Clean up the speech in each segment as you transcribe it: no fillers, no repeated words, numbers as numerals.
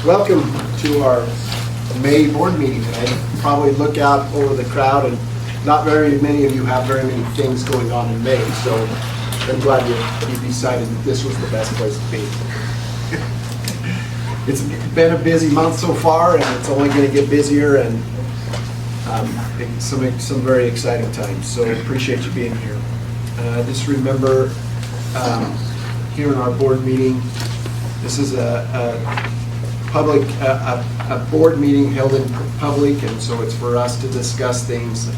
Welcome to our May board meeting. I probably look out over the crowd and not very many of you have very many things going on in May, so I'm glad you decided that this was the best place to be. It's been a busy month so far, and it's only going to get busier, and some very exciting times, so appreciate you being here. Just remember, here in our board meeting, this is a board meeting held in public, and so it's for us to discuss things.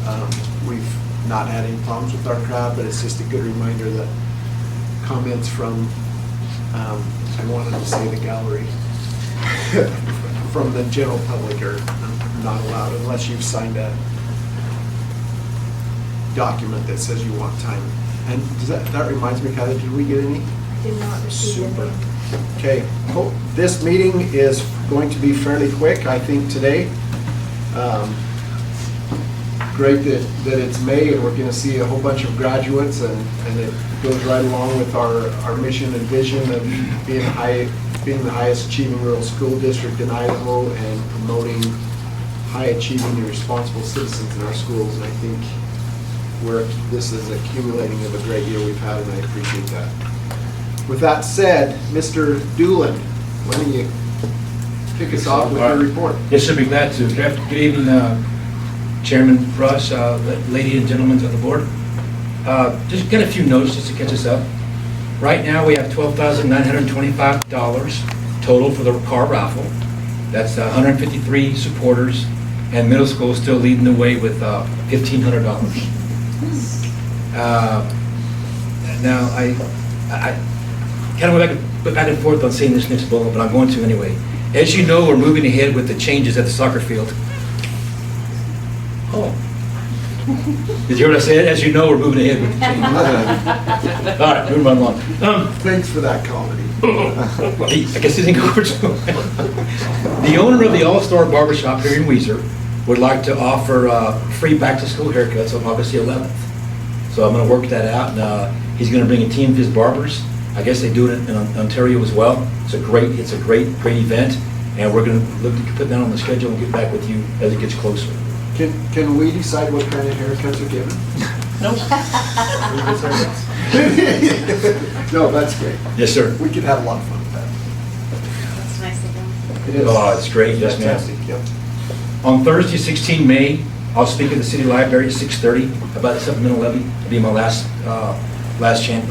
We've not had any problems with our crowd, but it's just a good reminder that comments from, I wanted to say the gallery, from the general public are not allowed unless you've signed a document that says you want time. And does that reminds me, Kylie, did we get any? I did not receive Super. any. Okay, this meeting is going to be fairly quick, I think, today. Great that it's May and we're going to see a whole bunch of graduates, and it goes right along with our mission and vision of being the highest achieving rural school district in Idaho and promoting high achieving and responsible citizens in our schools. And I think this is accumulating of a great year we've had, and I appreciate that. With that said, Mr. Doolin, why don't you kick us off with your report? Yes, I'd be glad to. Good evening, Chairman Russ, ladies and gentlemen of the board. Just got a few notes just to catch us up. Right now we have $12,925 total for the car raffle. That's 153 supporters, and middle school is still leading the way with $1,500. Now I kind of went back and forth on saying this next bullet, but I'm going to anyway. As you know, we're moving ahead with the changes at the soccer field. Oh. Did you hear what I said? As you know, we're moving ahead with the changes. All right, moving right along. Thanks for that comedy. I guess it didn't go over too well. The owner of the All-Star Barbershop here in Weiser would like to offer free back-to-school haircuts on August the 11th. So I'm going to work that out, and he's going to bring a team of his barbers. I guess they do it in Ontario as well. It's a great event, and we're going to look to put that on the schedule and get back with you as it gets closer. Can we decide what kind of haircuts are given? No. No, that's great. Yes, sir. We could have a lot of fun with that. That's nice of them. It is. Oh, it's great. Yes, ma'am. Fantastic, yep. On Thursday, 16 May, I'll speak at the City Library at 6:30 about the supplemental levy. It'll be my last chance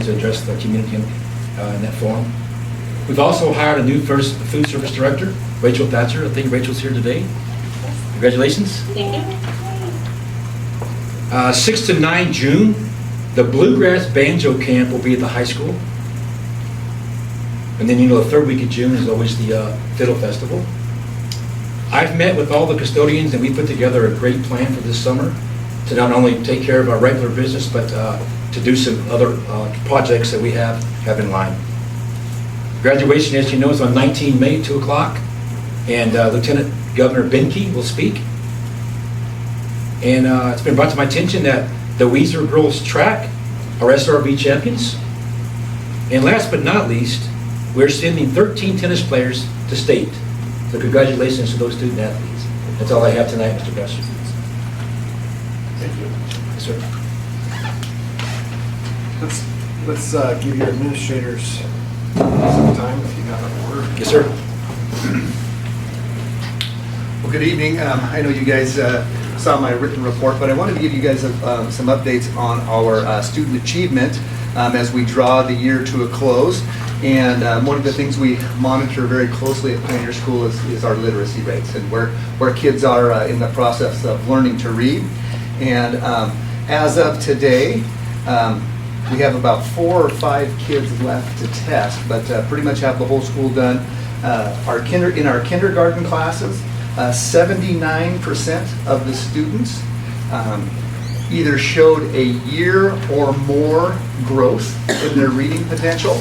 to address the community in that forum. We've also hired a new first food service director, Rachel Thatcher. I think Rachel's here today. Congratulations. Thank you. 6 to 9 June, the Bluegrass Banjo Camp will be at the high school. And then, the third week of June is always the Fiddle Festival. I've met with all the custodians, and we put together a great plan for this summer to not only take care of our regular business, but to do some other projects that we have in line. Graduation, as you know, is on 19 May, 2 o'clock, and Lieutenant Governor Benke will speak. And it's been brought to my attention that the Weiser girls track are SRB champions. And last but not least, we're sending 13 tennis players to state. So congratulations to those student athletes. That's all I have tonight, Mr. Besser. Thank you. Yes, sir. Let's give your administrators some time if you have an order. Yes, sir. Well, good evening. I know you guys saw my written report, but I wanted to give you guys some updates on our student achievement as we draw the year to a close. And one of the things we monitor very closely at Pioneer School is our literacy rates and where kids are in the process of learning to read. And as of today, we have about 4 or 5 kids left to test, but pretty much have the whole school done. In our kindergarten classes, 79% of the students either showed a year or more growth in their reading potential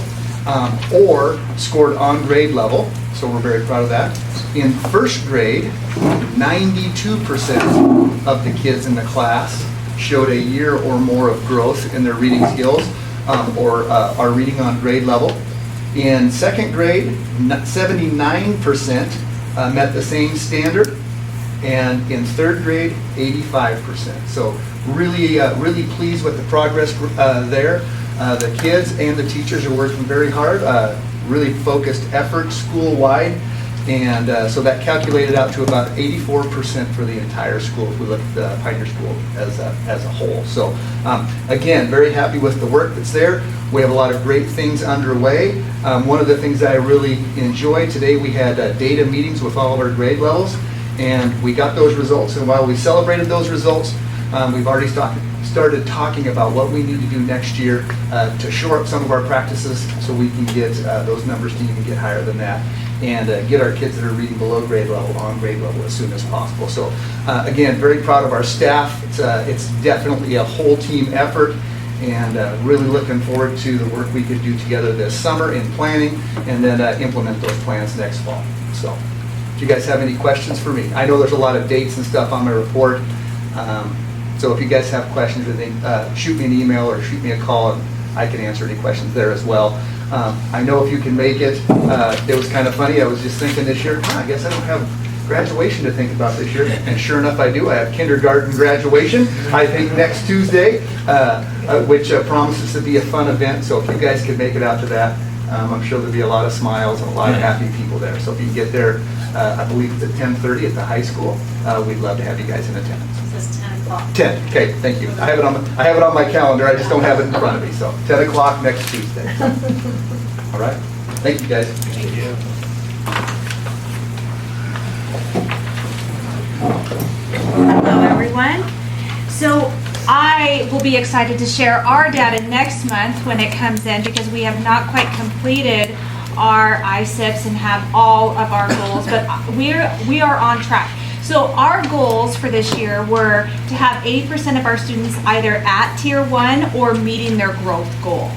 or scored on grade level, so we're very proud of that. In first grade, 92% of the kids in the class showed a year or more of growth in their reading skills or are reading on grade level. In second grade, 79% met the same standard, and in third grade, 85%. So really pleased with the progress there. The kids and the teachers are working very hard, really focused effort school-wide, and so that calculated out to about 84% for the entire school if we look at the Pioneer School as a whole. So again, very happy with the work that's there. We have a lot of great things underway. One of the things that I really enjoyed today, we had data meetings with all of our grade levels, and we got those results. And while we celebrated those results, we've already started talking about what we need to do next year to shore up some of our practices so we can get those numbers to even get higher than that, and get our kids that are reading below grade level on grade level as soon as possible. So again, very proud of our staff. It's definitely a whole team effort, and really looking forward to the work we could do together this summer in planning, and then implement those plans next fall. So if you guys have any questions for me, I know there's a lot of dates and stuff on my report. So if you guys have questions, shoot me an email or shoot me a call, and I can answer any questions there as well. I know if you can make it, it was kind of funny. I was just thinking this year, I guess I don't have graduation to think about this year. And sure enough, I do. I have kindergarten graduation, I think next Tuesday, which promises to be a fun event. So if you guys could make it out to that, I'm sure there'll be a lot of smiles and a lot of happy people there. So if you can get there, I believe it's at 10:30 at the high school. We'd love to have you guys in attendance. It says 10 o'clock. 10, okay, thank you. I have it on my calendar, I just don't have it in front of me, so 10 o'clock next Tuesday. All right, thank you, guys. Thank you. Hello, everyone. So I will be excited to share our data next month when it comes in, because we have not quite completed our ISIPs and have all of our goals, but we are on track. So our goals for this year were to have 80% of our students either at Tier 1 or meeting their growth goal.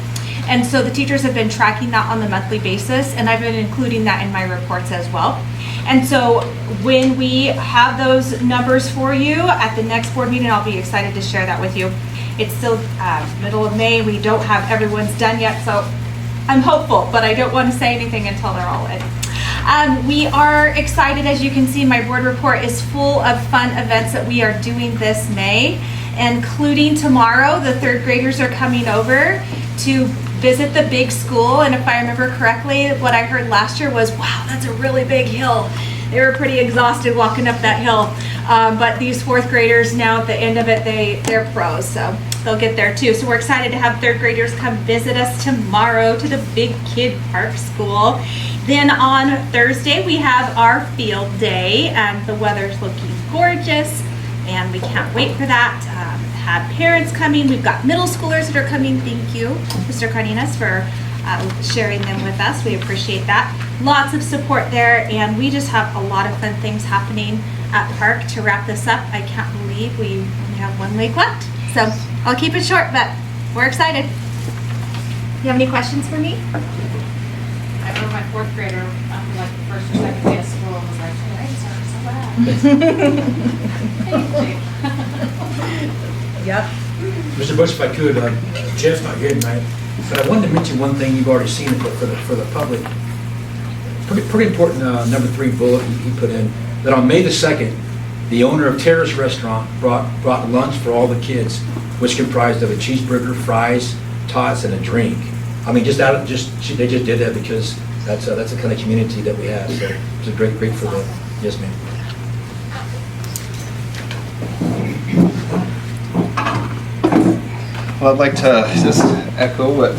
And so the teachers have been tracking that on the monthly basis, and I've been including that in my reports as well. And so when we have those numbers for you at the next board meeting, I'll be excited to share that with you. It's still middle of May. We don't have everyone's done yet, so I'm hopeful, but I don't want to say anything until they're all in. We are excited. As you can see, my board report is full of fun events that we are doing this May, including tomorrow. The third graders are coming over to visit the big school, and if I remember correctly, what I heard last year was, wow, that's a really big hill. They were pretty exhausted walking up that hill, but these fourth graders now at the end of it, they're pros, so they'll get there too. So we're excited to have third graders come visit us tomorrow to the Big Kid Park School. Then on Thursday, we have our field day, and the weather's looking gorgeous, and we can't wait for that. Have parents coming. We've got middle schoolers that are coming. Thank you, Mr. Cardenas, for sharing them with us. We appreciate that. Lots of support there, and we just have a lot of fun things happening at Park. To wrap this up, I can't believe we only have 1 week left, so I'll keep it short, but we're excited. You have any questions for me? I remember my fourth grader after like the first or second day of school was like, hey, I just Yep. Mr. Bush, if I could, Jeff's not here tonight, but I wanted to mention one thing you've already seen for the public. Pretty important number 3 bullet he put in, that on May the 2nd, the owner of Terrace Restaurant brought lunch for all the kids, which comprised of a cheeseburger, fries, tots, and a drink. I mean, they just did that because that's the kind of community that we have. So it's a great for the, yes, ma'am. Well, I'd like to just echo what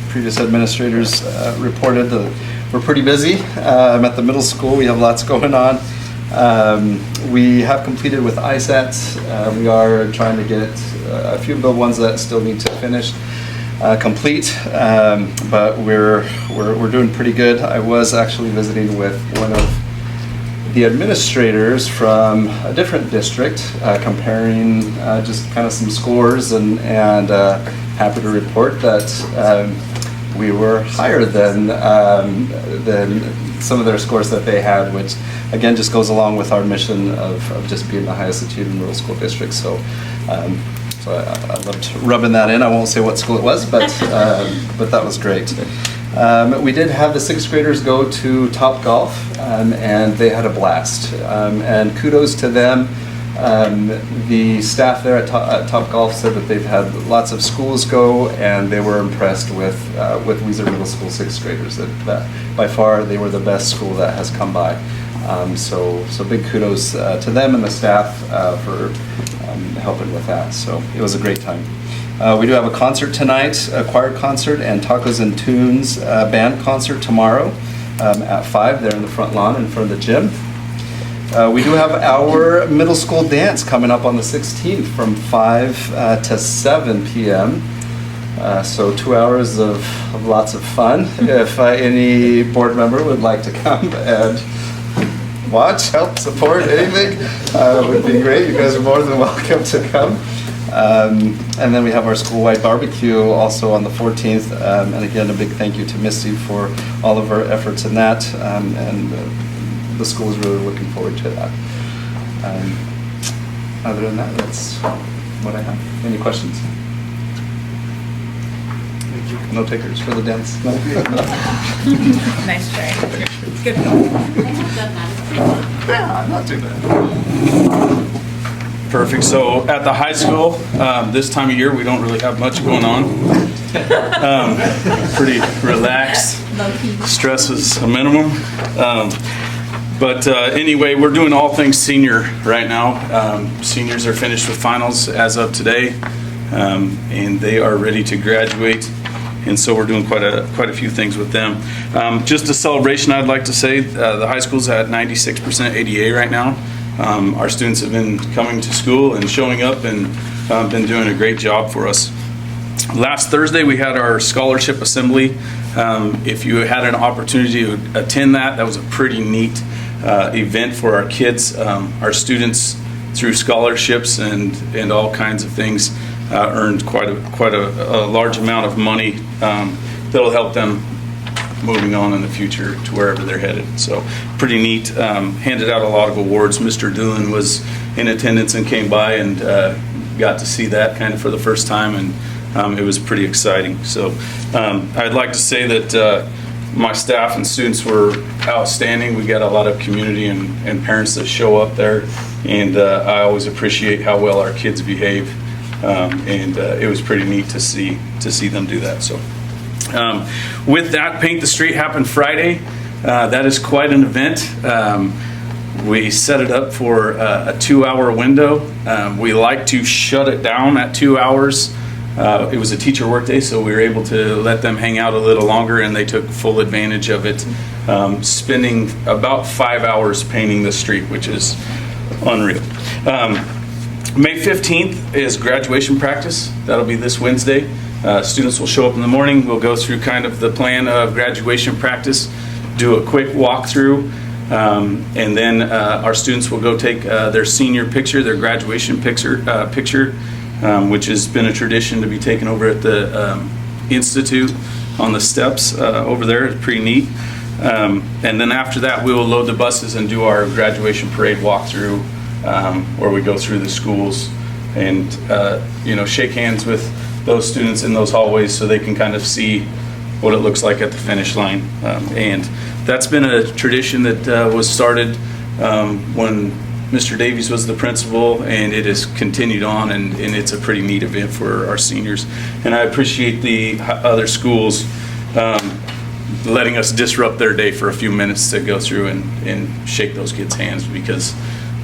previous administrators reported. We're pretty busy. I'm at the middle school. We have lots going on. We have completed with ISATs. We are trying to get a few of the ones that still need to finish complete, but we're doing pretty good. I was actually visiting with one of the administrators from a different district, comparing just kind of some scores, and happy to report that we were higher than some of their scores that they had, which again just goes along with our mission of just being the highest achieving middle school district. So I loved rubbing that in. I won't say what school it was, but that was great. We did have the 6th graders go to Top Golf, and they had a blast. And kudos to them. The staff there at Top Golf said that they've had lots of schools go, and they were impressed with Weiser Middle School 6th graders. That by far they were the best school that has come by. So big kudos to them and the staff for helping with that. So it was a great time. We do have a concert tonight, a choir concert, and Tacos and Tunes band concert tomorrow at 5 there in the front lawn in front of the gym. We do have our middle school dance coming up on the 16th from 5 to 7 p.m. So 2 hours of lots of fun. If any board member would like to come and watch, help, support, anything, would be great. You guys are more than welcome to come. And then we have our school-wide barbecue also on the 14th. And again, a big thank you to Misty for all of her efforts in that. And the school is really looking forward to that. Other than that, that's what I have. Any questions? No takers for the dance? No? Nice try. It's good. I have done that. It's pretty fun. Yeah, not too bad. Perfect. So at the high school, this time of year, we don't really have much going on. Pretty relaxed. Stress is a minimum. But anyway, we're doing all things senior right now. Seniors are finished with finals as of today, and they are ready to graduate. And so we're doing quite a few things with them. Just a celebration, I'd like to say, the high school's at 96% ADA right now. Our students have been coming to school and showing up and been doing a great job for us. Last Thursday, we had our scholarship assembly. If you had an opportunity to attend that, that was a pretty neat event for our kids. Our students, through scholarships and all kinds of things, earned quite a large amount of money that'll help them moving on in the future to wherever they're headed. So pretty neat. Handed out a lot of awards. Mr. Doolin was in attendance and came by and got to see that kind of for the first time, and it was pretty exciting. So I'd like to say that my staff and students were outstanding. We got a lot of community and parents that show up there, and I always appreciate how well our kids behave, and it was pretty neat to see them do that. So with that, Paint the Street happened Friday. That is quite an event. We set it up for a 2-hour window. We like to shut it down at 2 hours. It was a teacher workday, so we were able to let them hang out a little longer, and they took full advantage of it, spending about 5 hours painting the street, which is unreal. May 15th is graduation practice. That'll be this Wednesday. Students will show up in the morning. We'll go through kind of the plan of graduation practice, do a quick walkthrough, and then our students will go take their senior picture, their graduation picture, which has been a tradition to be taken over at the Institute on the steps over there. It's pretty neat. And then after that, we will load the buses and do our graduation parade walkthrough, where we go through the schools and shake hands with those students in those hallways so they can kind of see what it looks like at the finish line. And that's been a tradition that was started when Mr. Davies was the principal, and it has continued on, and it's a pretty neat event for our seniors. And I appreciate the other schools letting us disrupt their day for a few minutes to go through and shake those kids' hands, because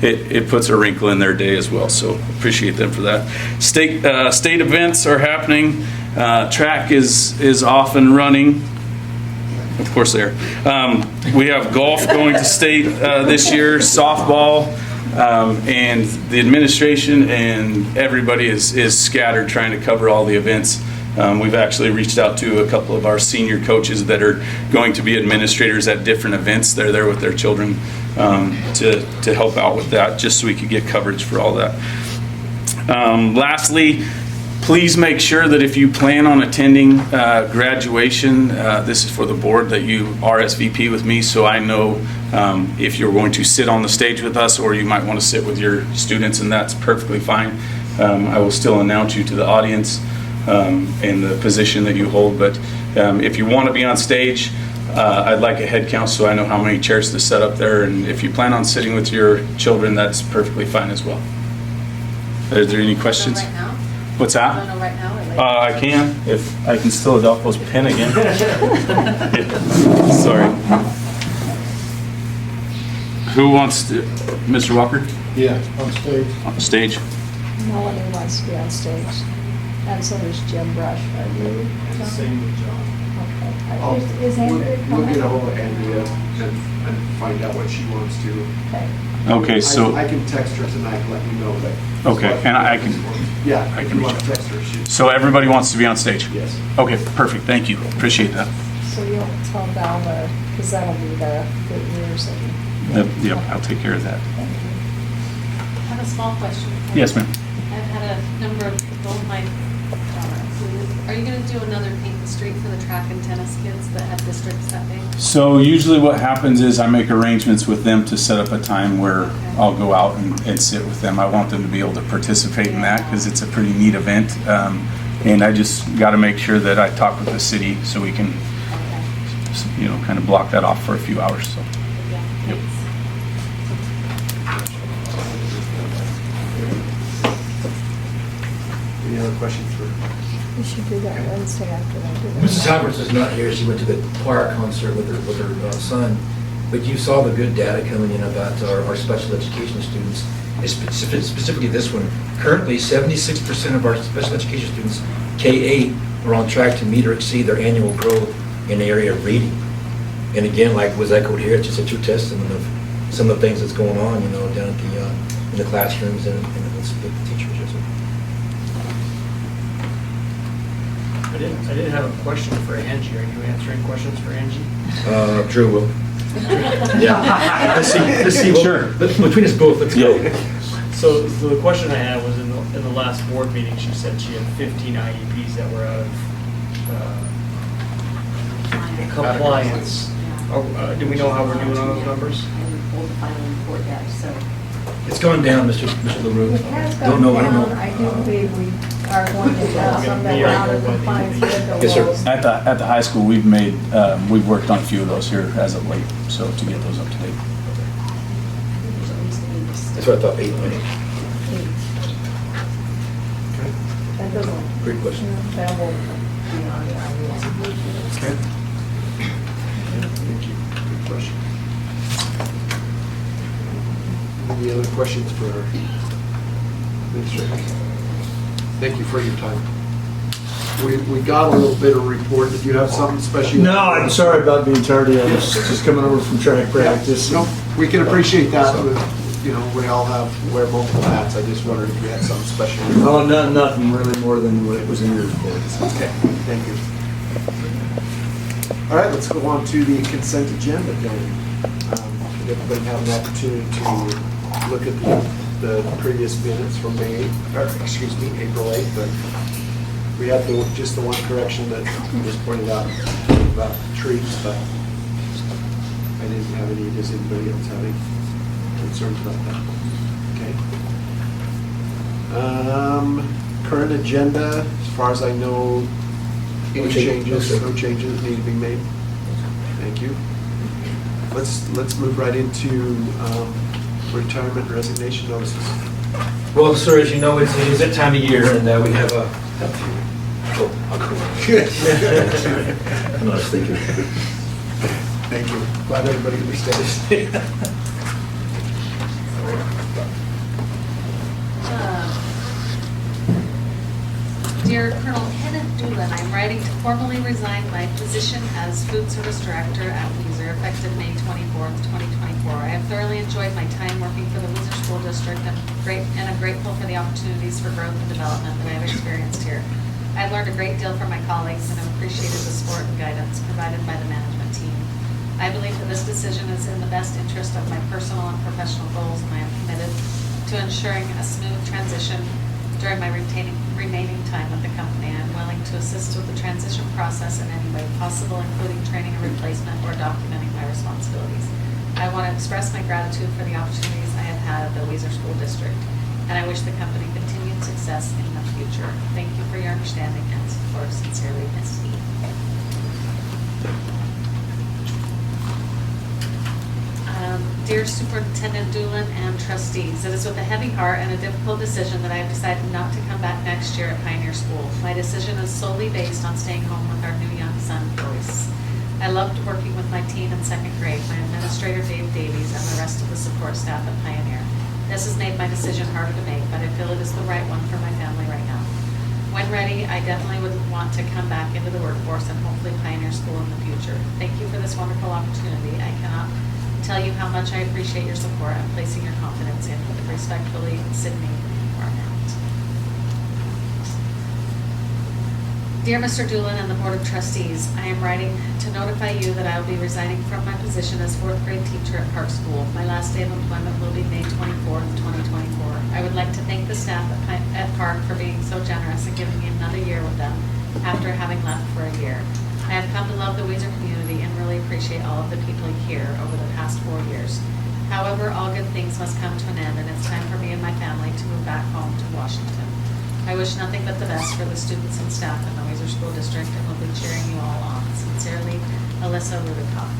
it puts a wrinkle in their day as well. So appreciate them for that. State events are happening. Track is off and running. Of course they are. We have golf going to state this year, softball, and the administration and everybody is scattered trying to cover all the events. We've actually reached out to a couple of our senior coaches that are going to be administrators at different events. They're there with their children to help out with that, just so we could get coverage for all that. Lastly, please make sure that if you plan on attending graduation, this is for the board, that you RSVP with me so I know if you're going to sit on the stage with us, or you might want to sit with your students, and that's perfectly fine. I will still announce you to the audience and the position that you hold, but If you want to be on stage, I'd like a head count so I know how many chairs to set up there. And if you plan on sitting with your children, that's perfectly fine as well. Are there any questions? Right now? What's I that? don't know right now or later. I can, if I can steal Adolfo's pen again. Sorry. Who wants to, Mr. Walker, Yeah, on stage. on stage? Melanie wants to be on stage, and so does Jim Brush. Are you? John? Same with John. Okay. Is Andrea We'll coming? get a hold of Andrea and find out what she wants to. Okay. Okay, so, I can text her tonight and let you know that. Okay, and I can- Yeah, I if can you want reach to out. text her, she, so everybody wants to be on stage? yes. Okay, perfect, thank you, appreciate that. So you'll tone down because that'll be the years and. Yep, I'll take care of that. Thank you. I have a small question. Yes, ma'am. I've had a number of people in my, are you going to do another paint the street for the track and tennis kids that have districts that big? So usually what happens is I make arrangements with them to set up a time where I'll go out and sit with them. I want them to be able to participate in that because it's a pretty neat event. And I just got to make sure that I talk with the city so we can, Okay. kind of block that off for a few hours, so. Yeah, Yep. thanks. Any other questions for? We should do that Wednesday after they do that. Mrs. Halpers is not here. She went to the choir concert with her son. But you saw the good data coming in about our special education students, specifically this one. Currently, 76% of our special education students, K-8, are on track to meet or exceed their annual growth in the area of reading. And again, like was echoed here, it's just a true testament of some of the things that's going on, down at in the classrooms and with the teachers. I didn't have a question for Angie. Are you answering questions for Angie? Drew will. Yeah. Let's see. Sure. Between us both, let's go. So the question I had was in the last board meeting, she said she had 15 IEPs that were out of compliance. Do we know how we're doing on those numbers? I haven't pulled the final report yet, so. It's gone down, Mr. LaRue. It has Don't gone know, I don't down. know. I do believe we are going to have some that are out of compliance with the Yes, sir. laws. At the high school, we've worked on a few of those here as of late, so to get those up to date. That's what I thought, 8 minutes. That doesn't. Great question. That will be on the IEP. Okay. Thank you. Good question. Any other questions for our administrators? Thank you for your time. We got a little bit of report. Did you have something special? No, I'm sorry about being tardy. I was just coming over from track practice. No, we can appreciate that. We all wear multiple hats. I just wondered if you had something special. Oh, nothing really more than what was in your report. Okay, thank you. All right, let's go on to the consent agenda then. Did everybody have an opportunity to look at the previous minutes from April 8th? But we had just the one correction that was pointed out about trees, but I didn't have any. Does anybody else have any concerns about that? Okay. Current agenda, as far as I know, No any change- changes, no, sir. no changes need to be made? Thank you. Let's move right into retirement resignation notices. Well, sir, as you know, it's that time of year, and we have a... Oh, I'll go. I'm not thinking. Thank you. Glad everybody understands. Dear Colonel Kenneth Doolin, I'm writing to formally resign my position as Food Service Director at Weiser effective May 24th, 2024. I have thoroughly enjoyed my time working for the Weiser School District and I'm grateful for the opportunities for growth and development that I have experienced here. I've learned a great deal from my colleagues and have appreciated the support and guidance provided by the management team. I believe that this decision is in the best interest of my personal and professional goals, and I am committed to ensuring a smooth transition during my remaining time with the company. I am willing to assist with the transition process in any way possible, including training a replacement or documenting my responsibilities. I want to express my gratitude for the opportunities I have had at the Weiser School District, and I wish the company continued success in the future. Thank you for your understanding and support. Sincerely, Ms. E. Dear Superintendent Doolin and Trustees, it is with a heavy heart and a difficult decision that I have decided not to come back next year at Pioneer School. My decision is solely based on staying home with our new young son, Royce. I loved working with my team in second grade, my administrator Dave Davies, and the rest of the support staff at Pioneer. This has made my decision harder to make, but I feel it is the right one for my family right now. When ready, I definitely would want to come back into the workforce and hopefully Pioneer School in the future. Thank you for this wonderful opportunity. I cannot tell you how much I appreciate your support and placing your confidence in. Respectfully, Sydney Arnett. Dear Mr. Doolin and the Board of Trustees, I am writing to notify you that I will be resigning from my position as fourth grade teacher at Park School. My last day of employment will be May 24th, 2024. I would like to thank the staff at Park for being so generous and giving me another year with them after having left for a year. I have come to love the Weiser community and really appreciate all of the people here over the past 4 years. However, all good things must come to an end, and it's time for me and my family to move back home to Washington. I wish nothing but the best for the students and staff in the Weiser School District and will be cheering you all on. Sincerely, Alyssa Rudikoff.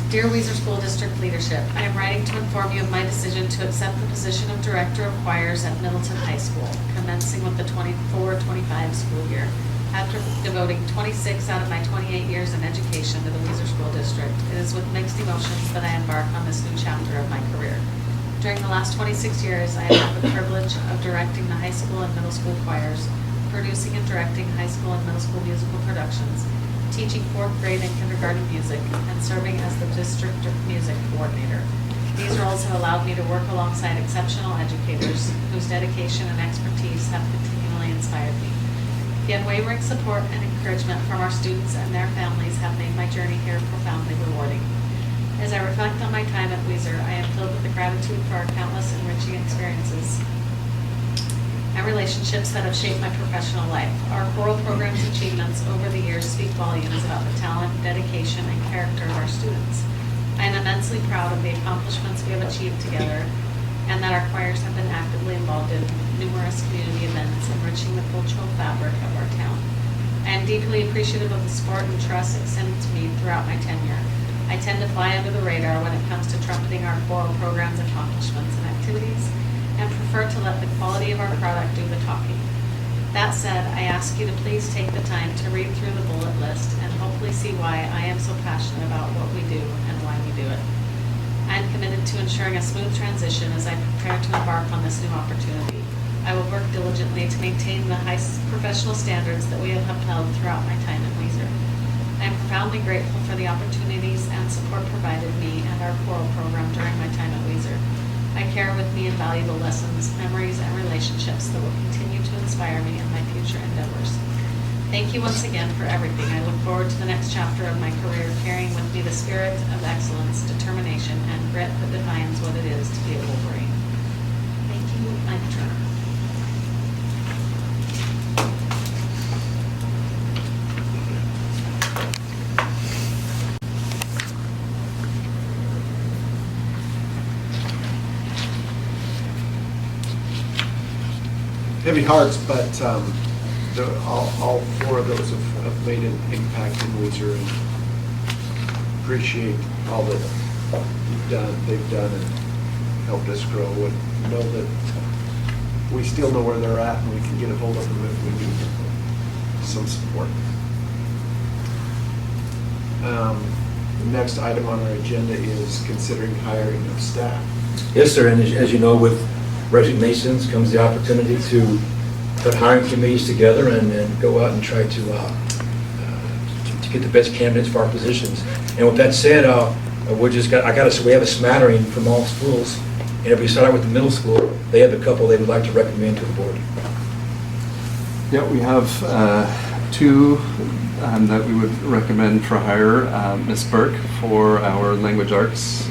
Dear Weiser School District leadership, I am writing to inform you of my decision to accept the position of Director of Choirs at Middleton High School, commencing with the 24-25 school year. After devoting 26 out of my 28 years in education to the Weiser School District, it is with mixed emotions that I embark on this new chapter of my career. During the last 26 years, I have had the privilege of directing the high school and middle school choirs, producing and directing high school and middle school musical productions, teaching fourth grade and kindergarten music, and serving as the district music coordinator. These roles have allowed me to work alongside exceptional educators whose dedication and expertise have continually inspired me. The unwavering support and encouragement from our students and their families have made my journey here profoundly rewarding. As I reflect on my time at Weiser, I am filled with the gratitude for our countless enriching experiences and relationships that have shaped my professional life. Our choral program's achievements over the years speak volumes about the talent, dedication, and character of our students. I am immensely proud of the accomplishments we have achieved together and that our choirs have been actively involved in numerous community events enriching the cultural fabric of our town. I am deeply appreciative of the support and trust extended to me throughout my tenure. I tend to fly under the radar when it comes to trumpeting our choral program's accomplishments and activities, and prefer to let the quality of our product do the talking. That said, I ask you to please take the time to read through the bullet list and hopefully see why I am so passionate about what we do and why we do it. I am committed to ensuring a smooth transition as I prepare to embark on this new opportunity. I will work diligently to maintain the high professional standards that we have upheld throughout my time at Weiser. I am profoundly grateful for the opportunities and support provided me and our choral program during my time at Weiser. I carry with me invaluable lessons, memories, and relationships that will continue to inspire me in my future endeavors. Thank you once again for everything. I look forward to the next chapter of my career, carrying with me the spirit of excellence, determination, and grit that defines what it is to be a Wolverine. Thank you, Mike Turner. Heavy hearts, but all four of those have made an impact in Weiser, and appreciate all that they've done and helped us grow, and know that we still know where they're at and we can get a hold of them if we need some support. The next item on our agenda is considering hiring of staff. Yes, sir, and as you know, with resignations comes the opportunity to put hiring committees together and go out and try to get the best candidates for our positions. And with that said, we have a smattering from all schools, and if we start out with the middle school, they have a couple they would like to recommend to the board. Yeah, we have two that we would recommend for hire. Ms. Burke for our language arts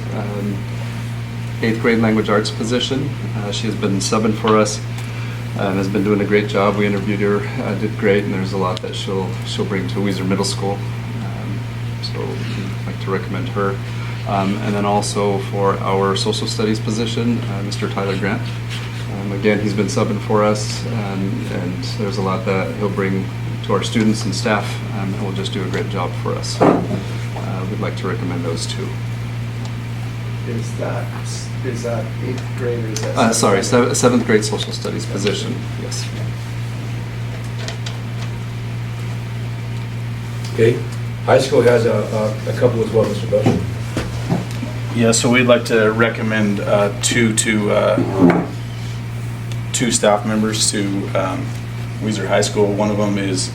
8th grade language arts position. She has been subbing for us and has been doing a great job. We interviewed her, did great, and there's a lot that she'll bring to Weiser Middle School. So we'd like to recommend her. And then also for our social studies position, Mr. Tyler Grant. Again, he's been subbing for us, and there's a lot that he'll bring to to our students and staff, and will just do a great job for us. We'd like to recommend those two. Is that 8th grade or is that? Sorry, 7th grade social studies position, yes. Okay, high school has a couple as well, Mr. Belcher. Yeah, so we'd like to recommend two staff members to Weiser High School. One of them is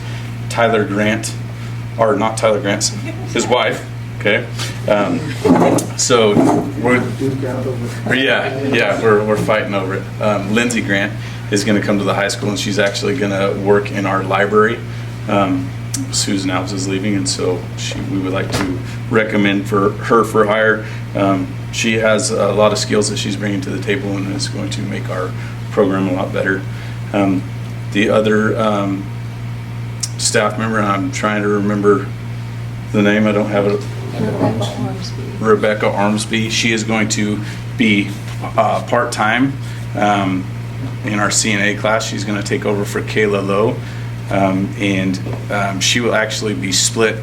Tyler Grant, or not Tyler Grant, his wife. Okay, so we're fighting over it. Lindsay Grant is going to come to the high school, and she's actually going to work in our library. Susan Alves is leaving, and so we would like to recommend for her for hire. She has a lot of skills that she's bringing to the table, and is going to make our program a lot better. The other staff member, and I'm trying to remember the name, I don't have it. Rebecca Armsby. She is going to be part-time in our CNA class. She's going to take over for Kayla Lowe, and she will actually be split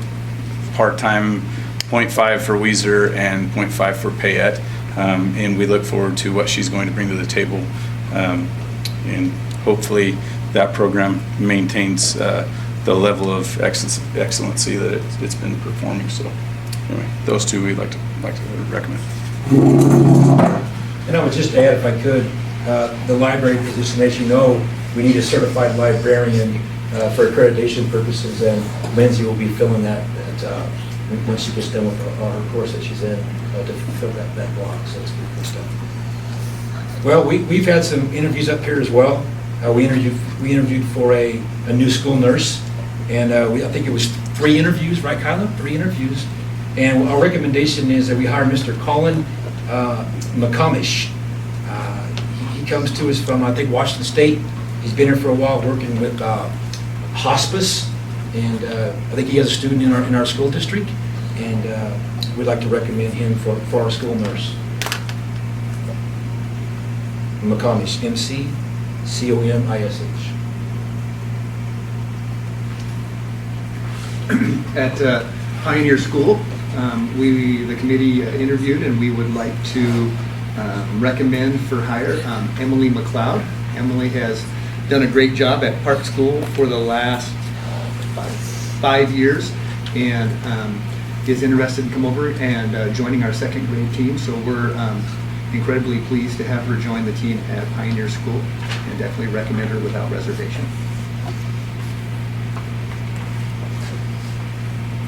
part-time, 0.5 for Weiser and 0.5 for Payette, and we look forward to what she's going to bring to the table, and hopefully that program maintains the level of excellency that it's been performing. So anyway, those two we'd like to recommend. And I would just add, if I could, the library position, as you know, we need a certified librarian for accreditation purposes, and Lindsay will be filling that once she gets done with her course that she's in, to fill that block, so it's good stuff. Well, we've had some interviews up here as well. We interviewed for a new school nurse, and I think it was 3 interviews, right, Kyla? 3 interviews. And our recommendation is that we hire Mr. Colin McComish. He comes to us from, I think, Washington State. He's been here for a while working with hospice, and I think he has a student in our school district, and we'd like to recommend him for our school nurse. McComish, McComish. At Pioneer School, the committee interviewed, and we would like to recommend for hire Emily McLeod. Emily has done a great job at Park School for the last 5 years, and is interested in come over and joining our 2nd grade team. So we're incredibly pleased to have her join the team at Pioneer School, and definitely recommend her without reservation.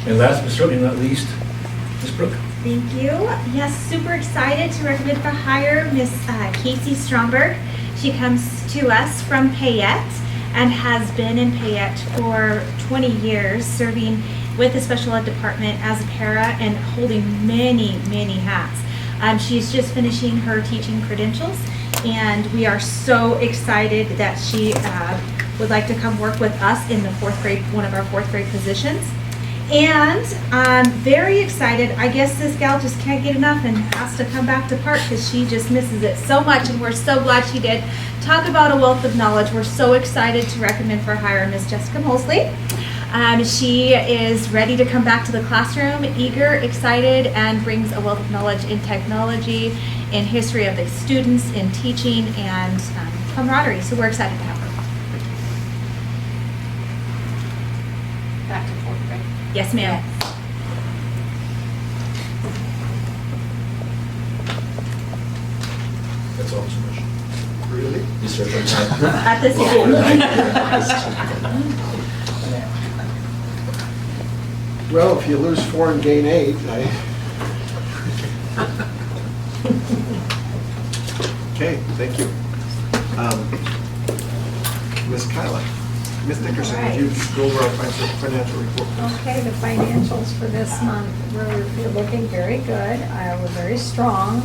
And last but certainly not least, Ms. Brooke. Thank you. Yes, super excited to recommend for hire Miss Casey Stromberg. She comes to us from Payette and has been in Payette for 20 years, serving with the special ed department as a para and holding many, many hats. She's just finishing her teaching credentials, and we are so excited that she would like to come work with us in the 4th grade, one of our 4th grade positions. And I'm very excited. I guess this gal just can't get enough and has to come back to Park because she just misses it so much, and we're so glad she did. Talk about a wealth of knowledge. We're so excited to recommend for hire Miss Jessica Mosley. She is ready to come back to the classroom, eager, excited, and brings a wealth of knowledge in technology, in history of the students, in teaching, and camaraderie. So we're excited to have her. Back to 4th grade. Yes, ma'am. That's all, Mr. Bush. Really? Yes, sir. At this Well, if you lose 4 and gain 8, Okay, thank you. Ms. Kyla, Ms. Nickerson, would you go over our financial report, please? Okay, the financials for this month, we're looking very good. We're very strong.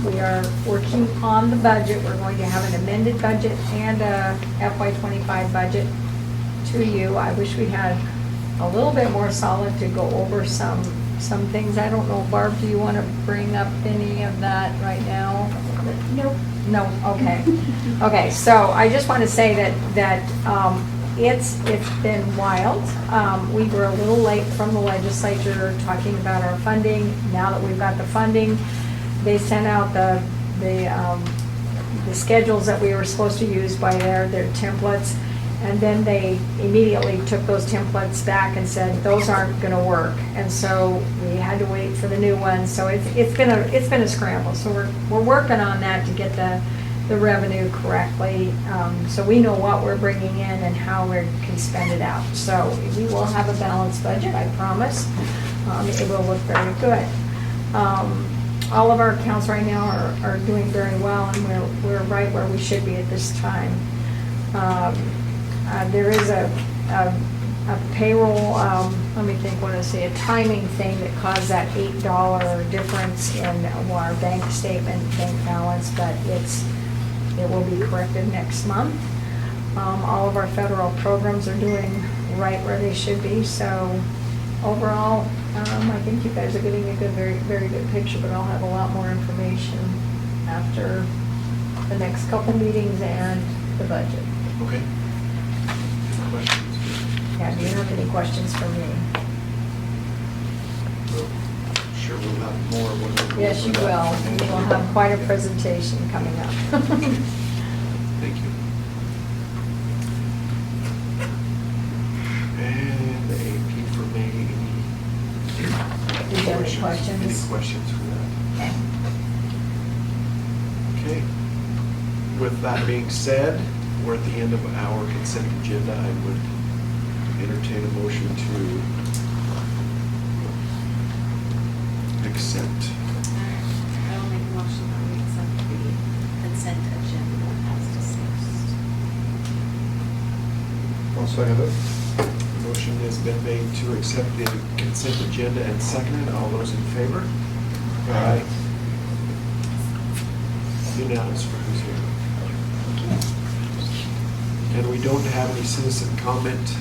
We are working on the budget. We're going to have an amended budget and a FY25 budget to you. I wish we had a little bit more solid to go over some things. I don't know, Barb, do you want to bring up any of that right now? Nope. No, okay. Okay, so I just want to say that It's been wild. We were a little late from the legislature talking about our funding. Now that we've got the funding, they sent out the schedules that we were supposed to use by their templates. And then they immediately took those templates back and said, those aren't gonna work. And so we had to wait for the new ones. So it's been a scramble. So we're working on that to get the revenue correctly. So we know what we're bringing in and how we can spend it out. So we will have a balanced budget, I promise. It will look very good. All of our accounts right now are doing very well, and we're right where we should be at this time. There is a payroll, let me think, what I say, a timing thing that caused that $8 difference in our bank statement, bank balance, but it will be corrected next month. All of our federal programs are doing right where they should be, so overall, I think you guys are getting a very, very good picture, but I'll have a lot more information after the next couple meetings and the budget. Okay. Questions? Yeah, do you have any questions for me? Sure, we'll have more when we go Yes, you over will. that. You will have quite a presentation coming up. Thank you. And the AP for May. Do you have any questions? Any questions for that? Okay. With that being said, we're at the end of our consent agenda. I would entertain a motion to accept. I will make a motion that we accept the consent agenda as discussed. I'll second it. Motion has been made to accept the consent agenda and seconded. All those in favor? Aye. Unanimous for who's here. And we don't have any citizen comment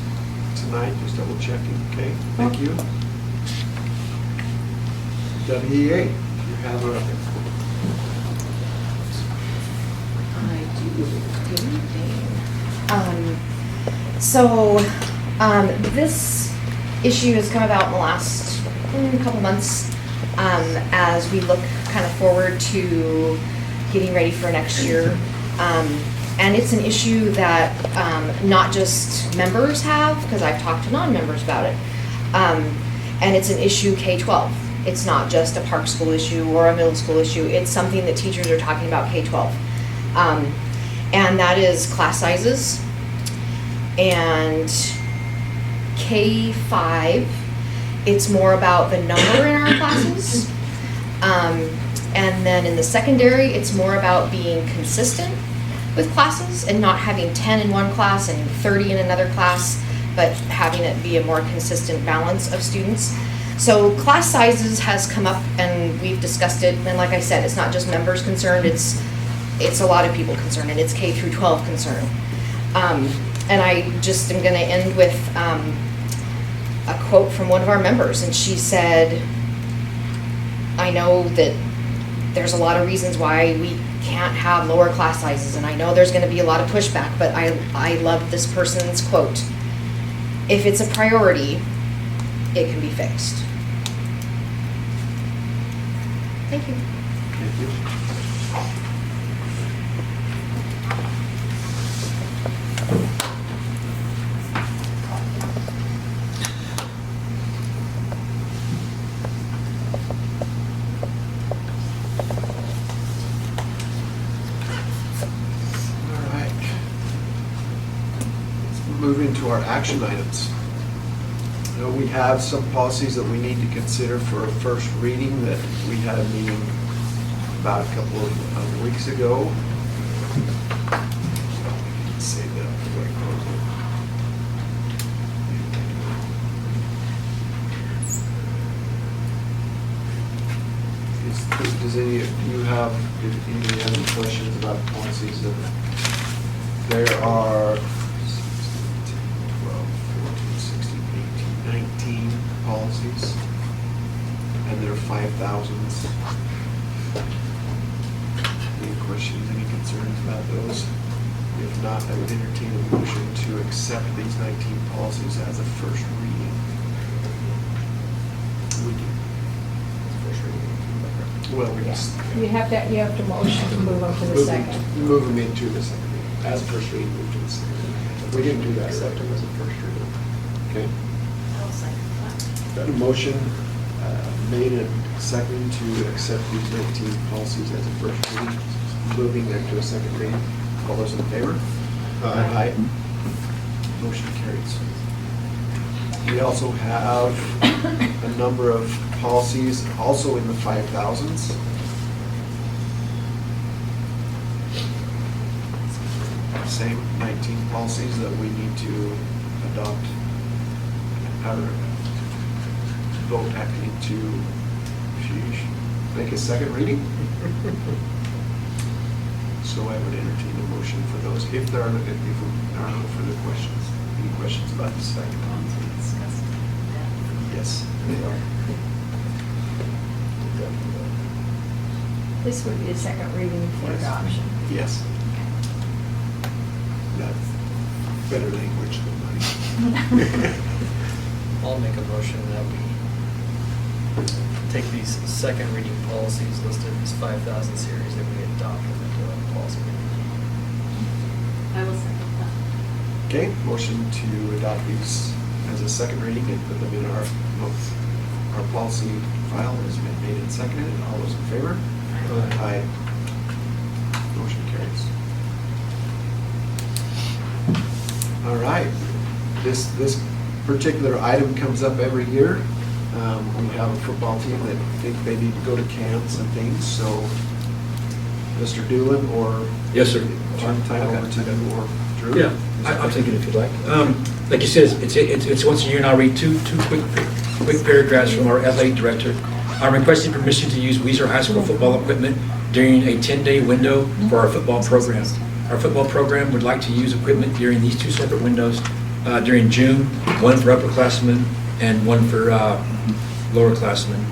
tonight, just double checking, okay? Thank you. WEA, you have a, I do. Good evening. This issue has come about in the last couple months as we look kind of forward to getting ready for next year. And it's an issue that not just members have, because I've talked to non-members about it, and it's an issue K-12. It's not just a park school issue or a middle school issue. It's something that teachers are talking about K-12. And that is class sizes. And K-5, it's more about the number in our classes. And then in the secondary, it's more about being consistent with classes and not having 10 in one class and 30 in another class, but having it be a more consistent balance of students. So class sizes has come up and we've discussed it, and like I said, it's not just members concerned, it's a lot of people concerned, and it's K through 12 concern. And I just am gonna end with a quote from one of our members, and she said, I know that there's a lot of reasons why we can't have lower class sizes, and I know there's going to be a lot of pushback, but I love this person's quote. If it's a priority, it can be fixed. Thank you. thank you. Moving to our action items. We have some policies that we need to consider for a first reading that we had a meeting about a couple of weeks ago. Say that before I close it. Does any of you have any questions about policies? There are 19 policies, and there are 5,000s. Any questions, any concerns about those? If not, I would entertain a motion to accept these 19 policies as a first reading. We do. First reading. Well, we Yeah. just. You have to motion to move them to the second. Move them into the second reading. As first reading, move to the second reading. We didn't do that. Accept them as a first reading. Okay. I'll second that. Got a motion made and seconded to accept these 19 policies as a first reading, moving them to a second reading. All those in favor? Aye. Motion carries. We also have a number of policies also in the 5,000s. Same 19 policies that we need to adopt or vote actually to make a second reading. So I would entertain a motion for those if there are no further questions. Any questions about the second one? Yes, they are. This would be a second reading for adoption. Yes. That's better language than mine. I'll make a motion that we take these second reading policies listed as 5,000 series and we adopt them into a policy. I will second that. Okay, motion to adopt these as a second reading and put them in our policy file has been made and seconded. All those in favor? Aye. Motion carries. All right, this particular item comes up every year. We have a football team that think they need to go to camps and things, so Mr. Doolin or? Yes, sir. Turn time over to you or Drew? Yeah, I'm thinking if you'd like. Like you said, it's once a year, and I'll read two quick paragraphs from our athletic director. I'm requesting permission to use Weiser High School football equipment during a 10-day window for our football program. Our football program would like to use equipment during these two separate windows during June, one for upperclassmen and one for lowerclassmen.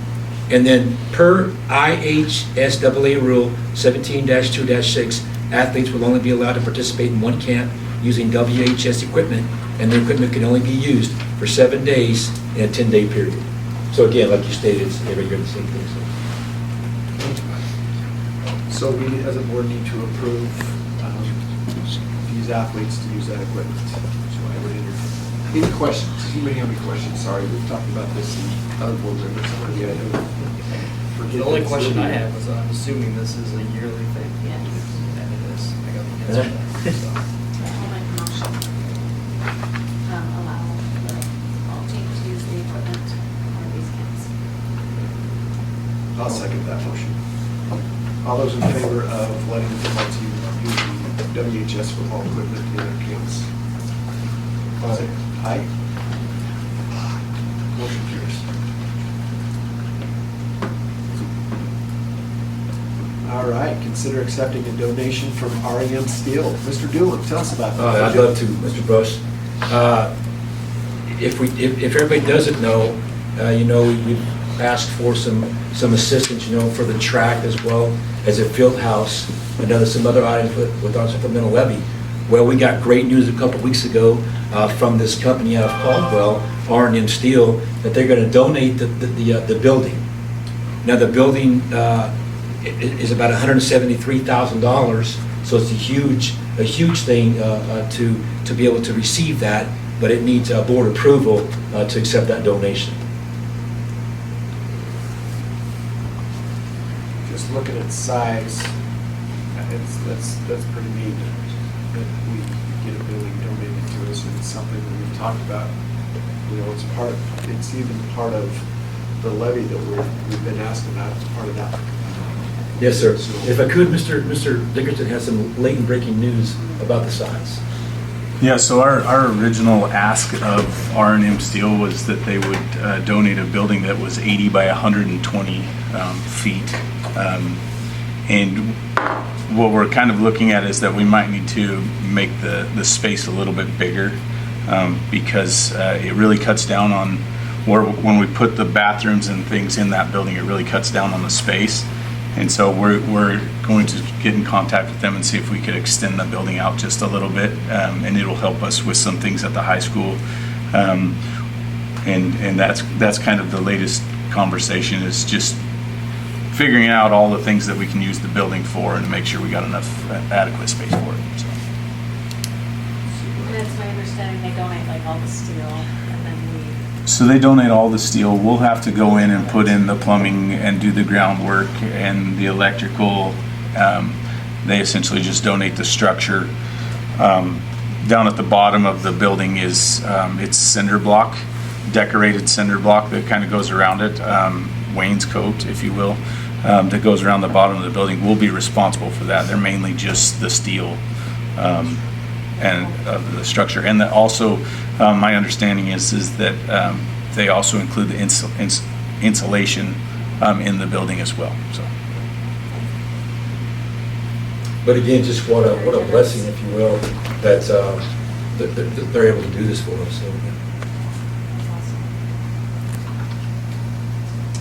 And then per IHSAA Rule 17-2-6, athletes will only be allowed to participate in one camp using WHS equipment, and the equipment can only be used for 7 days in a 10-day period. So again, like you stated, it's every year the same thing. So we, as a board, need to approve these athletes to use that equipment. So I would entertain. Any questions? Does anybody have any questions? Sorry, we've talked about this in other board members. The only question I have was, I'm assuming this is a yearly thing. Yes. And it is. I got the answer to that. So. I'll make a motion. Allow all teams to use the equipment for these camps. I'll second that motion. All those in favor of letting the football team use the WHS football equipment in their camps? Aye. Motion carries. All right, consider accepting a donation from REM Steel. Mr. Doolin, tell us about that. I'd love to, Mr. Brush. If everybody doesn't know, we've asked for some assistance, for the track as well as a field house, and some other items with our supplemental levy. Well, we got great news a couple weeks ago from this company out of Caldwell, R&M Steel, that they're going to donate the building. Now, the building is about $173,000, so it's a huge thing to be able to receive that, but it needs board approval to accept that donation. Just looking at size, that's pretty neat that we get a building donated to us, and it's something that we've talked about. It's even part of the levy that we've been asking about. It's part of that. Yes, sir. If I could, Mr. Dickerson has some late breaking news about the size. Yeah, so our original ask of R&M Steel was that they would donate a building that was 80 by 120 feet. And what we're kind of looking at is that we might need to make the space a little bit bigger because it really cuts down on when we put the bathrooms and things in that building, it really cuts down on the space. And so we're going to get in contact with them and see if we could extend the building out just a little bit, and it'll help us with some things at the high school. And that's kind of the latest conversation, is just figuring out all the things that we can use the building for and make sure we got enough adequate space for it. So. And it's my understanding they donate like all the steel and then we. So they donate all the steel. We'll have to go in and put in the plumbing and do the groundwork and the electrical. They essentially just donate the structure. Down at the bottom of the building is it's cinder block, decorated cinder block that kind of goes around it, wainscot, if you will, that goes around the bottom of the building. We'll be responsible for that. They're mainly just the steel and the structure. And that also, my understanding is that they also include the insulation in the building as well. So. But again, just what a blessing, if you will, that they're able to do this for us. So, yeah.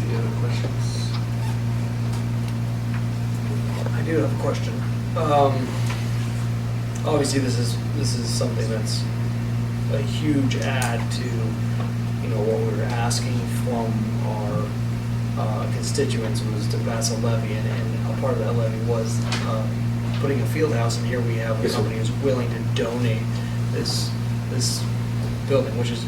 Any other questions? I do have a question. Obviously, this is something that's a huge add to, what we were asking from our constituents was to pass a levy, and a part of that levy was putting a field house, and here we have a company who's willing to donate this building, which is a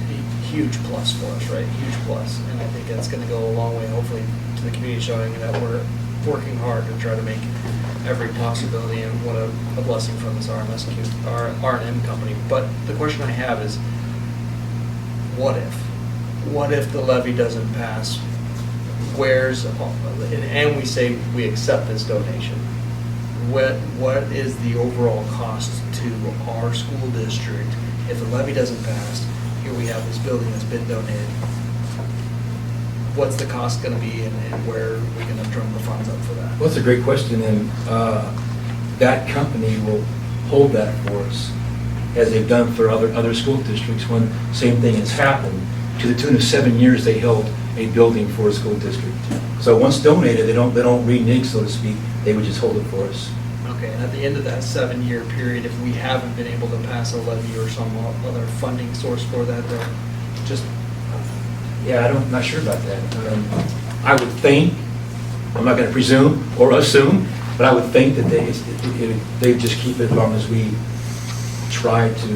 huge plus for us, right? Huge plus, and I think that's going to go a long way, hopefully, to the community, showing that we're working hard to try to make every possibility, and what a blessing from this R&M company. But the question I have is, what if? What if the levy doesn't pass? And we say we accept this donation. What is the overall cost to our school district if the levy doesn't pass? Here we have this building that's been donated. What's the cost going to be, and where are we going to drum the funds up for that? Well, that's a great question, and that company will hold that for us, as they've done for other school districts when same thing has happened. To the tune of 7 years, they held a building for a school district. So once donated, they don't renege, so to speak. They would just hold it for us. Okay, and at the end of that 7-year period, if we haven't been able to pass a levy or some other funding source for that, just... Yeah, I'm not sure about that. I would think, I'm not going to presume or assume, but I would think that they just keep it as long as we try to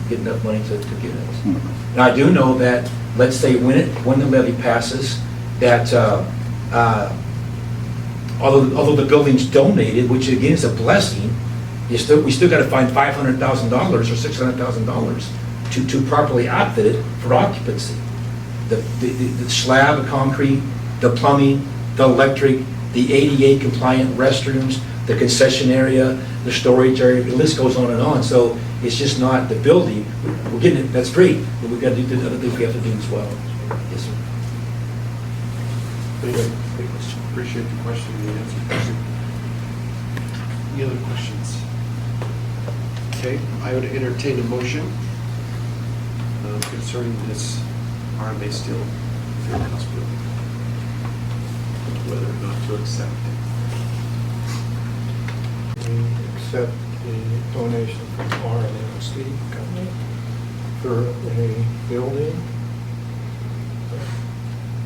get enough money to get it. Now, I do know that, let's say when the levy passes, that although the building's donated, which again is a blessing, we still got to find $500,000 or $600,000 to properly outfit it for occupancy. The slab, the concrete, the plumbing, the electric, the ADA compliant restrooms, the concession area, the storage area, the list goes on and on. So it's just not the building. We're getting it, that's great, but we've got to do the other things we have to do as well. Yes, sir. Great question. Appreciate the question and the answer. Any other questions? Okay, I would entertain a motion concerning this RMA Steel field house building, whether or not to accept it. We accept the donation from R&M Steel Company for a building. I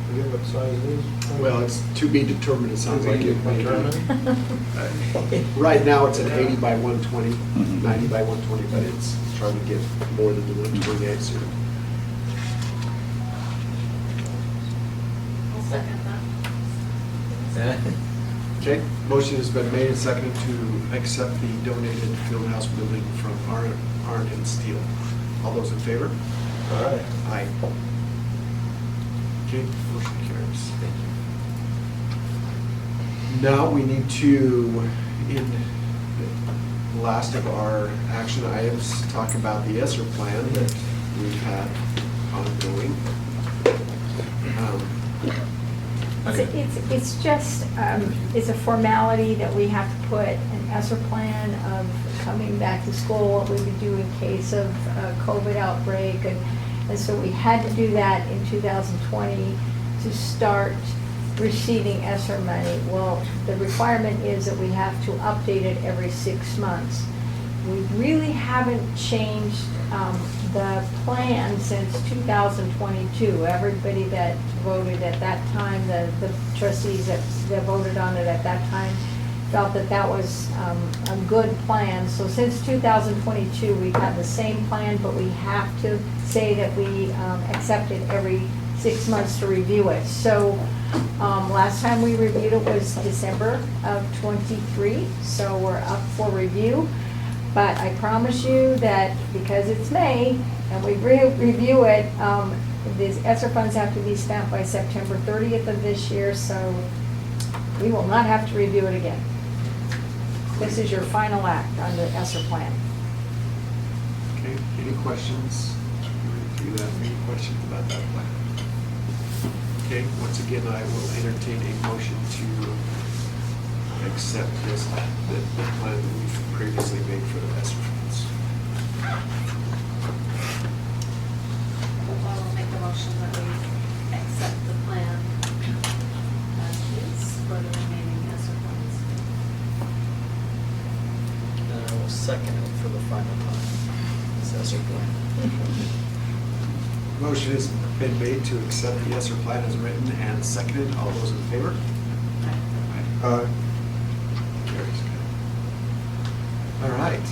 forget what size it is. Well, it's to be determined, it sounds like it may be. Determined. Right now, it's an 80 by 120, 90 by 120, but it's trying to get more than the 128 soon. I'll second that. Okay, motion has been made and seconded to accept the donated field house building from R&M Steel. All those in favor? Aye. Aye. Okay, motion carries. Thank you. Now we need to, in the last of our action items, talk about the ESSER plan that we've had ongoing. It's just, it's a formality that we have to put an ESSER plan of coming back to school, what we would do in case of a COVID outbreak. And so we had to do that in 2020 to start receiving ESSER money. Well, the requirement is that we have to update it every 6 months. We really haven't changed the plan since 2022. Everybody that voted at that time, the trustees that voted on it at that time, felt that that was a good plan. So since 2022, we've had the same plan, but we have to say that we accept it every 6 months to review it. So last time we reviewed it was December of '23, so we're up for review. But I promise you that because it's May and we review it, these ESSER funds have to be spent by September 30th of this year, so we will not have to review it again. This is your final act on the ESSER plan. Okay, any questions? Do you have any questions about that plan? Okay, once again, I will entertain a motion to accept this, the plan that we've previously made for the ESSER funds. I will make a motion that we accept the plan as is for the remaining ESSER funds. And I will second it for the final time. This ESSER plan. Motion has been made to accept the ESSER plan as written and seconded. All those in favor? Aye. Carries. All right.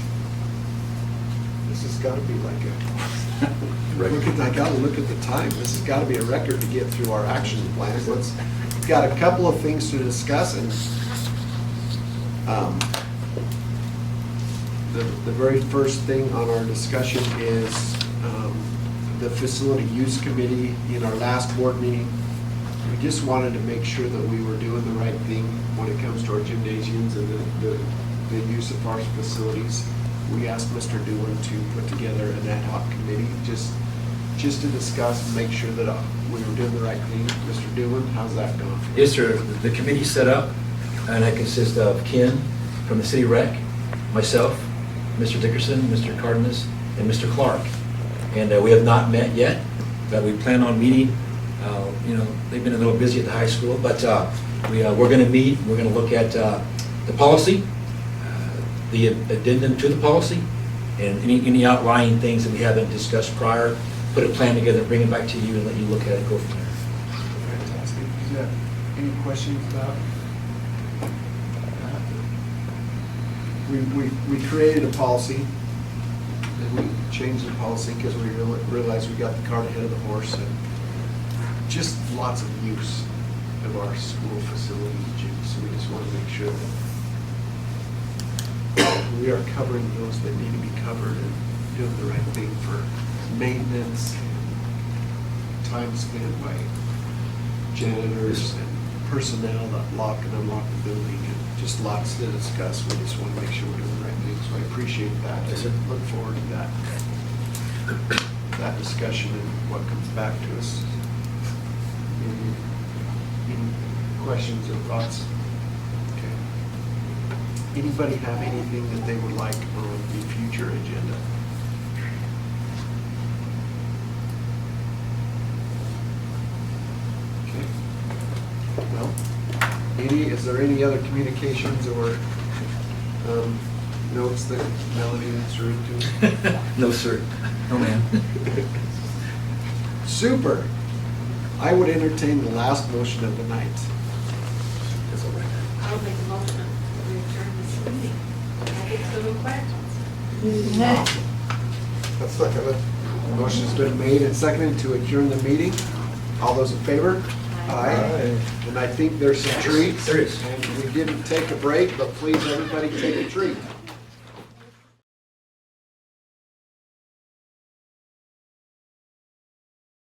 This has got to be like a, I got to look at the time. This has got to be a record to get through our action plans. We've got a couple of things to discuss, and the very first thing on our discussion is the facility use committee. In our last board meeting, we just wanted to make sure that we were doing the right thing when it comes to our gymnasiums and the use of our facilities. We asked Mr. Doolin to put together an ad hoc committee just to discuss and make sure that we were doing the right thing. Mr. Doolin, how's that going? Yes, sir. The committee's set up, and I consist of Ken from the city rec, myself, Mr. Dickerson, Mr. Cardenas, and Mr. Clark. And we have not met yet, but we plan on meeting. You know, they've been a little busy at the high school, but we're going to meet. We're going to look at the policy, the addendum to the policy, and any outlying things that we haven't discussed prior. Put a plan together, bring it back to you, and let you look at it and go from there. Fantastic. Do you have any questions about that? We created a policy, and we changed the policy because we realized we got the cart ahead of the horse, and just lots of use of our school facility gyms. So we just want to make sure that we are covering those that need to be covered and doing the right thing for maintenance and time spent by janitors and personnel that lock and unlock the building, and just lots to discuss. We just want to make sure we're doing the right thing. So I appreciate that. Yes, sir. Look forward to that discussion and what comes back to us. Any questions or thoughts? Okay. Anybody have anything that they would like on the future agenda? Okay. Well, is there any other communications or notes that Melody is reading to? No, sir. No, ma'am. Super. I would entertain the last motion of the night. That's all right. I'll make a motion to adjourn this meeting. I think so real quick. That's second it. Motion's been made and seconded to adjourn the meeting. All those in favor? Aye. And I think there's some treats. There is. And we didn't take a break, but please, everybody, take a treat.